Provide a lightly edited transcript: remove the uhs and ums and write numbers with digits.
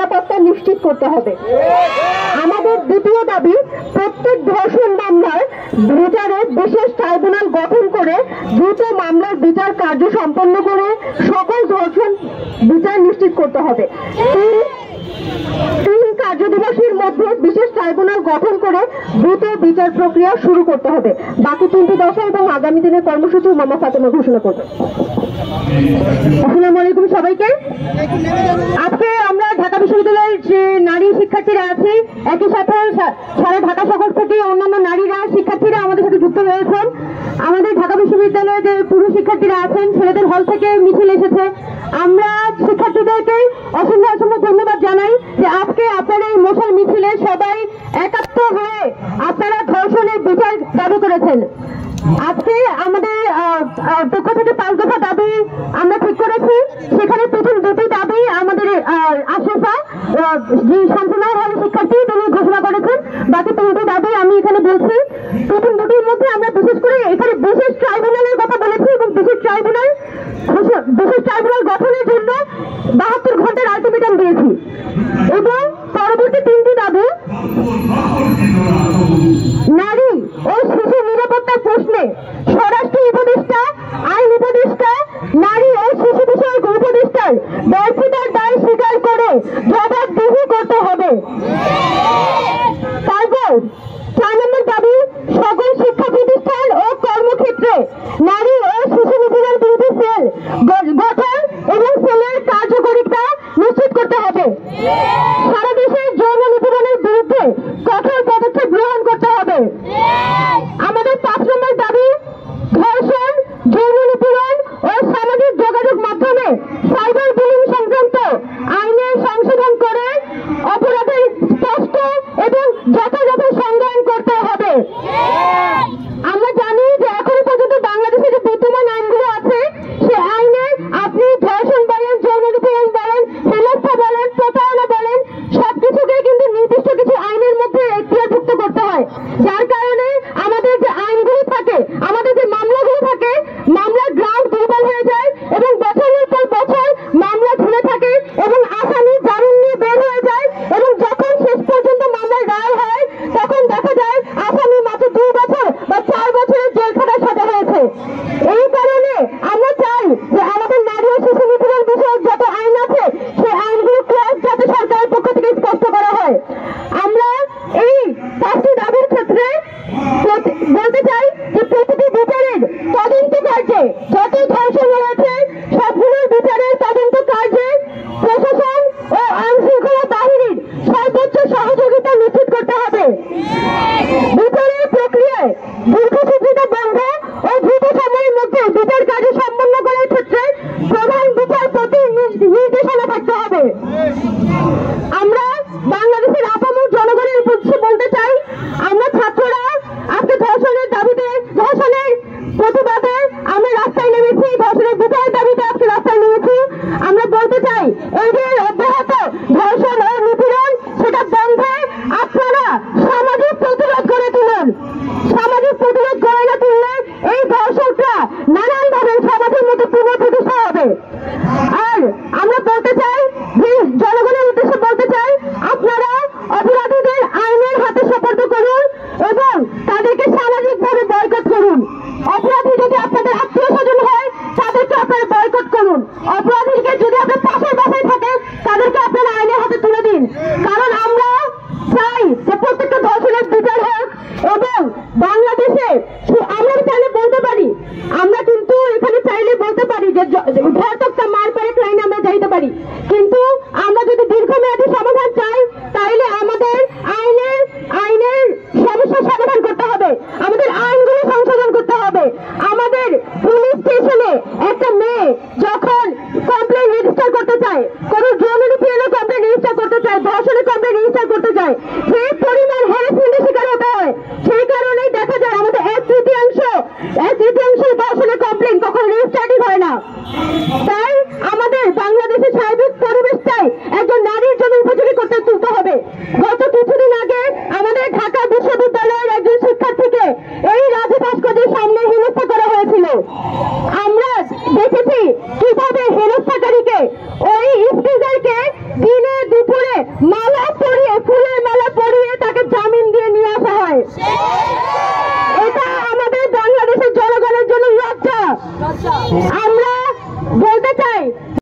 নিরাপত্তা নিশ্চিত করতে হবে। আমাদের দ্বিতীয় দাবি, প্রত্যেক ধর্ষণ মামলার বিচারে বিশেষ ট্রাইব্যুনাল গঠন করে দ্রুত মামলার বিচার কার্য সম্পন্ন করে সকল ধর্ষণ বিচার নিশ্চিত করতে হবে। 3 কার্যদিবসের মধ্যে বিশেষ ট্রাইব্যুনাল গঠন করে দ্রুত বিচার প্রক্রিয়া শুরু করতে হবে। বাকি 3টি দফা এবং আগামী দিনের কর্মসূচি মামা ফাতেমা ঘোষণা করবে। আসসালামু আলাইকুম সবাইকে। আজকে আমরা ঢাকা বিশ্ববিদ্যালয়ের যে নারী শিক্ষার্থীরা আছে, একই সাথে সারা ঢাকা শহর থেকে অন্যান্য নারীরা শিক্ষার্থীরা আমাদের সাথে যুক্ত হয়েছেন। আমাদের ঢাকা বিশ্ববিদ্যালয়ে যে পুরুষ শিক্ষার্থীরা আছেন, ছেলেদের হল থেকে মিছিল এসেছে। আমরা শিক্ষার্থীদেরকে অসংখ্য ধন্যবাদ জানাই যে আজকে আপনারা এই মশাল মিছিলে সবাই একাত্ম হয়ে আপনারা ধর্ষণের বিচার দাবি করেছেন। আজকে আমাদের পক্ষ থেকে 5 দফা দাবি আমরা ঠিক করেছি। সেখানে প্রথম 2টি দাবি আমাদের আশরাফা যে শামসুন্নাহার হলের শিক্ষার্থী তিনি ঘোষণা করেছেন। বাকি 3টি দাবি আমি এখানে বলছি। প্রথম 2টির মধ্যে আমরা বিশেষ করে এখানে বিশেষ ট্রাইব্যুনালের কথা বলেছি এবং বিশেষ ট্রাইব্যুনাল গঠনের জন্য 72 ঘন্টার আলটিমেটাম দিয়েছি। এবং পরবর্তী 3টি দাবি, নারী ও শিশু নিরাপত্তার প্রশ্নে স্বরাষ্ট্র উপদেষ্টা, আইন উপদেষ্টা, নারী ও শিশু বিষয়ক উপদেষ্টার ব্যর্থতার দায় স্বীকার করে জবাবদিহি করতে হবে। তারপর 4 নম্বর দাবি, সকল শিক্ষা প্রতিষ্ঠান ও কর্মক্ষেত্রে নারী ও শিশু নিপীড়ন বিরোধী সেল গঠন এবং সেলের কার্যকারিতা নিশ্চিত করতে হবে। সারা দেশে যৌন নিপীড়নের বিরুদ্ধে কঠোর পদক্ষেপ গ্রহণ করতে হবে। আমাদের 5 নম্বর দাবি, ধর্ষণ, যৌন নিপীড়ন ও সামাজিক যোগাযোগ মাধ্যমে সাইবার বুলিং সংক্রান্ত আইনের সংশোধন করে অপরাধের স্পষ্ট এবং যথাযথ সংজ্ঞায়ন করতে হবে। আমরা জানি যে এখনো পর্যন্ত বাংলাদেশে যে বিদ্যমান আইনগুলো আছে, সে আইনে আপনি ধর্ষণ বলেন, যৌন নিপীড়ন বলেন, হেনস্থা বলেন, প্রতারণা বলেন, সবকিছুকে কিন্তু নির্দিষ্ট কিছু আইনের মধ্যে এখতিয়ারভুক্ত করতে হয়। যার কারণে আমাদের যে আইনগুলো থাকে, আমাদের যে মামলাগুলো থাকে, মামলার গ্রাউন্ড দুর্বল হয়ে যায় এবং বছরের পর বছর মামলা ঝুলে থাকে এবং আসামি জামিন নিয়ে বের হয়ে যায় এবং যখন শেষ পর্যন্ত মামলার রায় হয় তখন দেখা যায় আসামি মাত্র 2 বছর বা 4 বছরের জেলখানায় সাজা হয়েছে। এই কারণে আমরা চাই যে আমাদের নারী ও শিশু নিপীড়ন বিষয়ক যত আইন আছে, সেই আইনগুলো ক্লাস যাতে সরকারের পক্ষ থেকে স্পষ্ট করা হয়। আমরা এই 5টি দাবির ক্ষেত্রে বলতে চাই যে প্রতিটি বিচারের তদন্ত কার্যে যত ধর্ষণ হয়েছে সবগুলোর বিচারের তদন্ত কার্যে প্রশাসন ও আইন শৃঙ্খলা বাহিনীর সর্বোচ্চ সহযোগিতা নিশ্চিত করতে হবে। বিচারের প্রক্রিয়ায় দীর্ঘসূত্রিতা বন্ধ ও দ্রুত সময়ের মধ্যে বিচার কার্য সম্পন্ন করার ক্ষেত্রে প্রধান বিচারপতির নির্দেশনা থাকতে হবে। আমরা বাংলাদেশের আপামর জনগণের উদ্দেশ্যে বলতে চাই, আমরা ছাত্ররা আজকে ধর্ষণের দাবিতে, ধর্ষণের প্রতিবাদে আমরা রাস্তায় নেমেছি, ধর্ষণের বিচারের দাবিতে আজকে রাস্তায় নেমেছি। আমরা বলতে চাই, এই যে অব্যাহত ধর্ষণ ও নিপীড়ন, সেটা বন্ধে আপনারা সামাজিক প্রতিরোধ গড়ে তুলুন। সামাজিক প্রতিরোধ গড়ে না তুললে এই ধর্ষকরা নানানভাবে সমাজের মধ্যে পুনঃপ্রতিষ্ঠা হবে। আর আমরা বলতে চাই, জনগণের উদ্দেশ্যে বলতে চাই, আপনারা অপরাধীদের আইনের হাতে সোপর্দ করুন এবং তাদেরকে সামাজিকভাবে বয়কট করুন। অপরাধী যদি আপনাদের আত্মীয় স্বজন হয়, তাদেরকে আপনারা বয়কট করুন। অপরাধীকে যদি আপনার পাশের বাসায় থাকে, তাদেরকে আপনারা আইনের হাতে তুলে দিন। কারণ আমরা চাই যে প্রত্যেকটা ধর্ষণের বিচার হোক এবং বাংলাদেশে আমরা চাইলে বলতে পারি, আমরা কিন্তু এখানে চাইলে বলতে পারি যে ধর্ষকটা মার পরে লাইনে আমরা যাইতে পারি, কিন্তু আমরা যদি দীর্ঘমেয়াদী সমাধান চাই তাইলে আমাদের আইনের সমস্যার সমাধান করতে হবে, আমাদের আইনগুলো সংশোধন করতে হবে। আমাদের পুলিশ স্টেশনে একটা মেয়ে যখন কমপ্লেন রেজিস্টার করতে চায়, কোনো যৌন নিপীড়নের কমপ্লেন রেজিস্টার করতে চায়, ধর্ষণের কমপ্লেন রেজিস্টার করতে চায়, সেই পরিমাণ হ্যারাসমেন্টের শিকার হতে হয়। সেই কারণেই দেখা যায় আমাদের 1/3 ধর্ষণের কমপ্লেন কখনো রেজিস্টারই হয় না। তাই আমাদের বাংলাদেশের সার্বিক পরিবেশটাই একজন নারীর জন্য উপযোগী করতে তুলতে হবে। গত কিছুদিন আগে আমাদের ঢাকা বিশ্ববিদ্যালয়ের একজন শিক্ষার্থীকে এই রাজু ভাস্কর্যের সামনে হেনস্থা করা হয়েছিল। আমরা দেখেছি কিভাবে হেনস্থাকারীকে, ওই ইফতিজারকে দিনে দুপুরে আমি